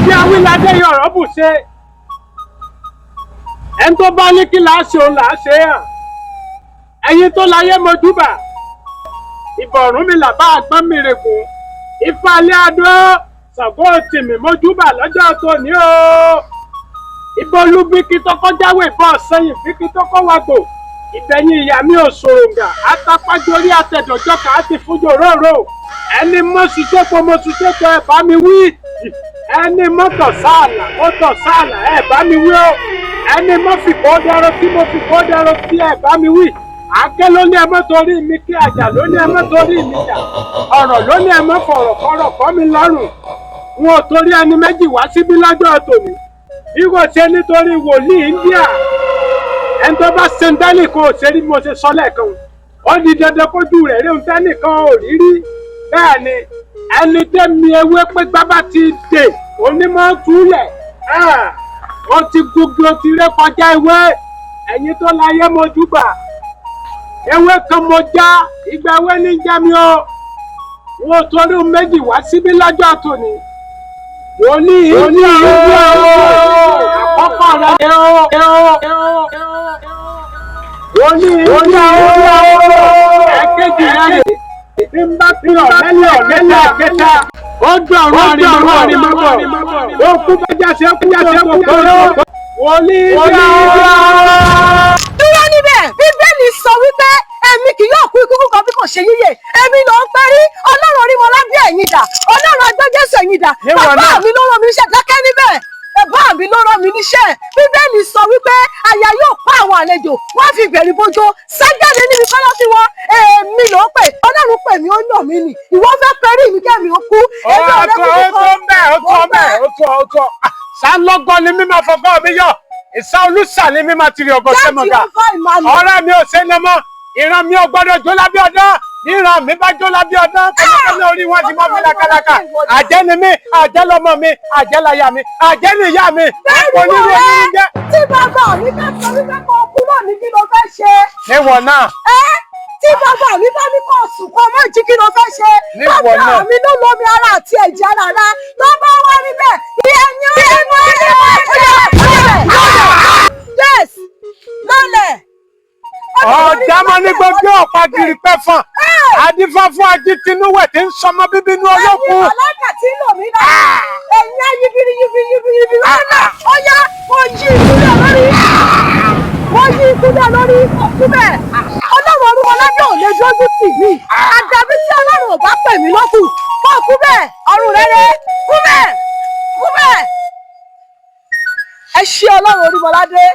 Ìdí awíládé yọ̀rọ̀ bù ṣe. Ẹni tó bá ní kí là á ṣe òun là á ṣe hàn. Ẹ̀yin tó láyé mojúbà. Ìbọ̀rún mi làbá àgbọ́n mi règùn. Ifá alẹ́ adó. Ṣàngó tìmì mojúbà lọ́jọ́ tòní o. Ìbọ̀lú bíkí tọkọ jáwé ìbọn sẹ́yìn bíkí tọkọ wàgbò. Ìbẹ̀yìn ìyá mi ò ṣòròǹgà. Atapájórí àtẹ̀dọ̀jọ́ kà á ti fúnjò róró. Ẹni mọ́sùsẹ́pọ̀ mọ́sùsẹ́pọ̀ ẹ̀ bá mi wí. Ẹni mọ́tò sáàlà ẹ̀ bá mi wí o. Ẹni mọ́ fìkọ́ dẹ́rọ tí mo fìkọ́ dẹ́rọ tí ẹ̀ bá mi wí. Àgẹ́ ló ní ẹ mọ́ torí mi kí àjà ló ní ẹ mọ́ torí mi jà. Ọ̀rọ̀ ló ní ẹ mọ́ fọ̀rọ̀ kọ́ mi lọ́rùn. Wọn ò torí ẹni méjì wá síbí lọ́jọ́ tòní. Bí kò ṣe nítorí wòlíì India. Ẹni tó bá ṣe ń tẹ́nìkan ò ṣe rí mo ṣe sọ lẹ́ẹ̀kan. Ó di dandan kójú rẹ̀ rí ohun tẹ́nìkan ò rí rí. Bẹ́ẹ̀ ni ẹni tẹ́mi ewé pé gbábá ti dè onímọ̀ túlẹ̀. Ó ti gbogbo ti ré kọjá ewé. Ẹ̀yin tó láyé mojúbà. Ewé kan mo já ìgbà ewé ní jẹ́ mi o. Wọn ò torí méjì wá síbí lọ́jọ́ tòní. Wòlíì àkọ́kọ́ rẹ̀ ẹ̀kejì rẹ̀ bí n bá fi ọ̀lẹ́lẹ̀ kẹta ó dọ̀rọ̀ àrìmọ́bọ̀ ó kú bẹ́jà ṣe kú kọ́rọ́ wòlíì dúró níbẹ̀ bíbélì sọ wípé èmi kì yóò kú ikú kan bí kò ṣe yíyè èmi ló ń pẹ́rí ọlọ́run Orímọládé ẹ̀yin dà ọlọ́run agbẹ́jẹ́sọ ẹ̀yin dà bàbá mi ló rán mi níṣẹ́ dákẹ́ níbẹ̀ bàbá mi ló rán mi níṣẹ́ bíbélì sọ wípé àyà yóò pa àwọn àlejò wọ́n fi ìbẹ̀rù bójó sájáde níbi kọ́lá sí wọn èmi ló pè ọlọ́run pè mí ó yàn mí nì ìwọ fẹ́ pẹ́rí mi kẹ́mi ó kú èmi ò ó sálọ́gbọ́n ni mímọ́ fọgbọ́n mi yọ ìsá olùsà ni mímọ́ tìrì ọgọ́ sẹ́mọ̀gà ọ̀rẹ́ mi ò ṣe é lọ́mọ ìran mi ò gbọ́dọ̀ jó lábẹ́ ọdún ìran mi bá jó lábẹ́ ọdún kọ́mọkọ́mọ orí wọn ti mọ́ mi lákàlàkà àjẹ́ ni mí àjẹ́ lọ́mọ mi àjẹ́ láyà mi àjẹ́ ni ìyá mi onírú onírú jẹ́. tí bàbá mi bá sọ wípé kò kúrò ní kí ló fẹ́ ṣe. níwọ̀n náà. tí bàbá mi bá ní kò sùn kò mọ̀ jí kí ló fẹ́ ṣe. bàbá mi ló lómi ara àti ẹ̀jẹ̀ ara rẹ̀ tó bá wá níbẹ̀ yes lọ́lẹ̀. Ọ̀dàmọ́ ní gbogbo ọ̀pá gírí pẹ́ fún adífá fún ajítinúwẹ̀ tí ń sọmọ bíbí inú olókùn. ẹ̀yin alága tí ń lò mí náà ẹ̀yin ayíbíríyíbíríyíbírí lọ́nà ó yá mo yí ìkúlẹ̀ lórí òkú bẹ́ẹ̀ ọlọ́run Orímọládé ò lè dójú tì mí àdàbí tí ọlọ́run ò bá pè mí lọ́kù fún òkú bẹ́ẹ̀ ọ̀run rere kú bẹ́ẹ̀ ẹ ṣé ọlọ́run Orímọládé.